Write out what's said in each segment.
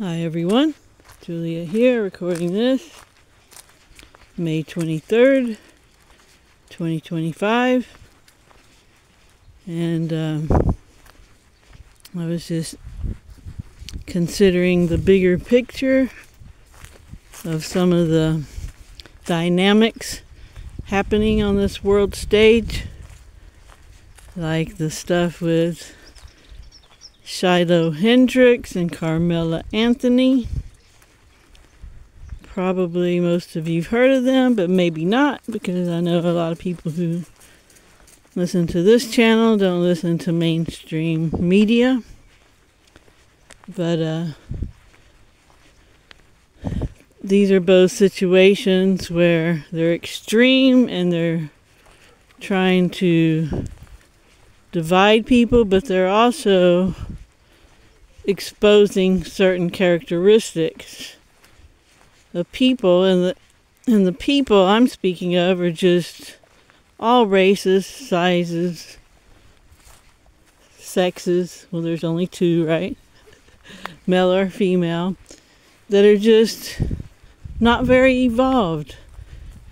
Hi everyone, Julia here recording this May 23rd, 2025, and I was just considering the bigger picture of some of the dynamics happening on this world stage, like the stuff with Shiloh Hendrix and Carmela Anthony. Probably most of you've heard of them, but maybe not, because I know a lot of people who listen to this channel don't listen to mainstream media. But these are both situations where they're extreme and they're trying to divide people, but they're also exposing certain characteristics of people, and the people I'm speaking of are just all races, sizes, sexes. Well, there's only two, right? Male or female, that are just not very evolved,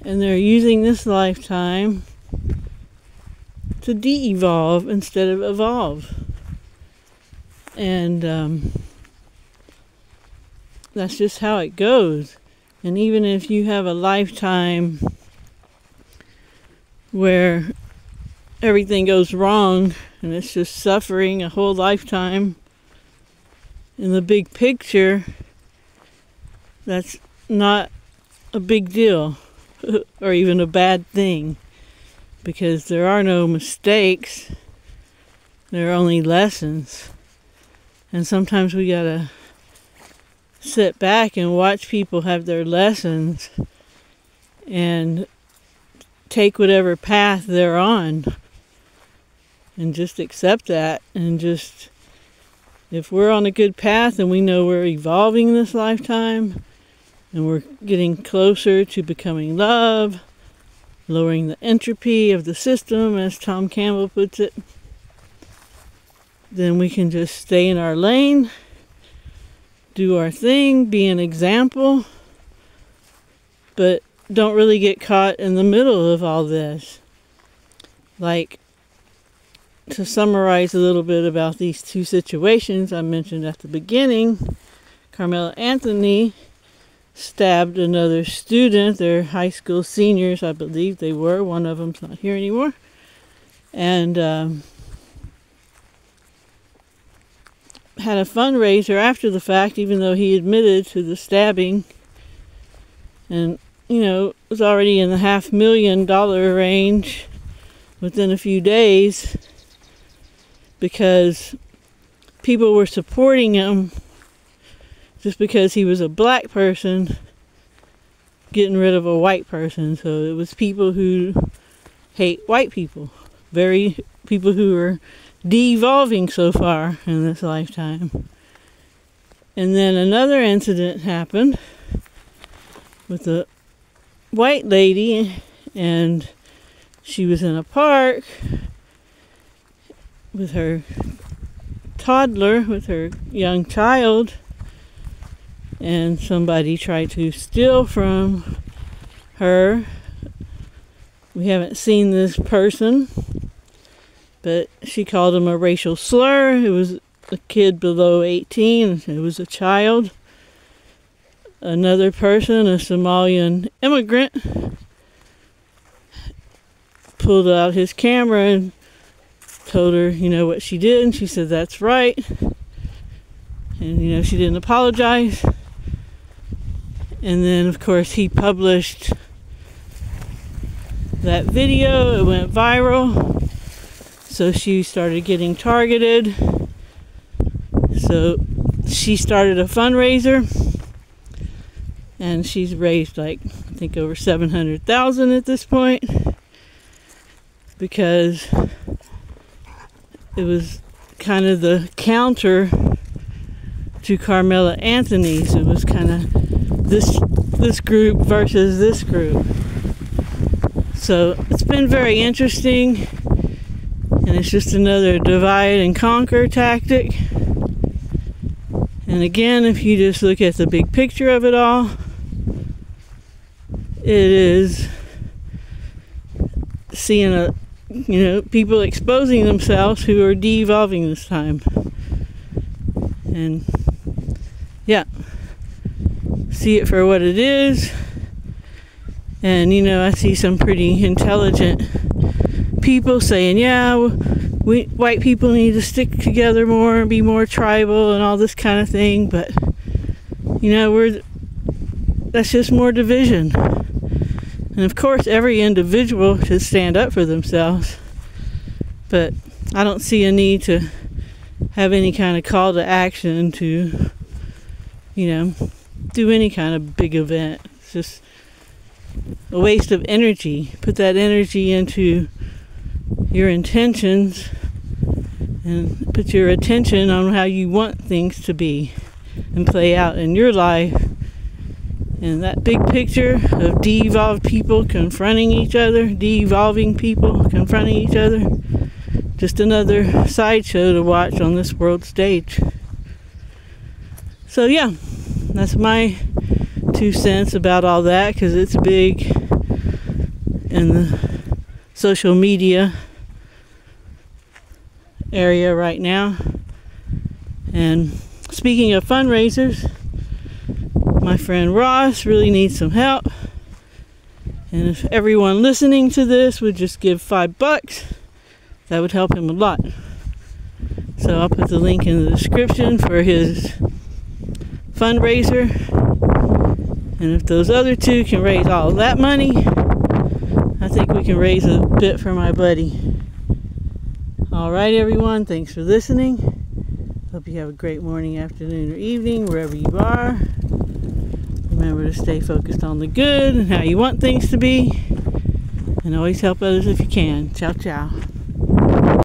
and they're using this lifetime to de-evolve instead of evolve. And that's just how it goes. And even if you have a lifetime where everything goes wrong and it's just suffering a whole lifetime, in the big picture, that's not a big deal or even a bad thing, because there are no mistakes, there are only lessons. And sometimes we gotta sit back and watch people have their lessons and take whatever path they're on and just accept that. And just, if we're on a good path and we know we're evolving this lifetime and we're getting closer to becoming love, lowering the entropy of the system, as Tom Campbell puts it, then we can just stay in our lane, do our thing, be an example, but don't really get caught in the middle of all this. Like, to summarize a little bit about these two situations I mentioned at the beginning, Carmela Anthony stabbed another student. They're high school seniors, I believe they were. One of them's not here anymore. And had a fundraiser after the fact, even though he admitted to the stabbing. And, was already in the $500,000 range within a few days, because people were supporting him just because he was a black person getting rid of a white person. So it was people who hate white people, people who are de-evolving so far in this lifetime. And then another incident happened with a white lady, and she was in a park with her toddler, with her young child, and somebody tried to steal from her. We haven't seen this person, but she called him a racial slur. It was a kid below 18. It was a child. Another person, a Somalian immigrant, pulled out his camera and told her, what she did. And she said, that's right. And, she didn't apologize. And then, of course, he published that video. It went viral. So she started getting targeted. So she started a fundraiser, and she's raised I think over $700,000 at this point, because it was kind of the counter to Carmela Anthony's. It was kind of this group versus this group. So it's been very interesting. And it's just another divide and conquer tactic. And again, if you just look at the big picture of it all, it is seeing people exposing themselves who are de-evolving this time. And yeah, see it for what it is. And I see some pretty intelligent people saying, yeah, white people need to stick together more and be more tribal and all this kind of thing. But that's just more division. And of course, every individual should stand up for themselves. But I don't see a need to have any kind of call to action to, do any kind of big event. It's just a waste of energy. Put that energy into your intentions and put your attention on how you want things to be and play out in your life. And that big picture of de-evolved people confronting each other, de-evolving people confronting each other, just another sideshow to watch on this world stage. So yeah, that's my 2 cents about all that, because it's big in the social media area right now. And speaking of fundraisers, my friend Ross really needs some help, and if everyone listening to this would just give $5, that would help him a lot. So I'll put the link in the description for his fundraiser, and if those other two can raise all that money, I think we can raise a bit for my buddy. Alright everyone, thanks for listening. Hope you have a great morning, afternoon, or evening, wherever you are. Remember to stay focused on the good and how you want things to be, and always help others if you can. Ciao, ciao.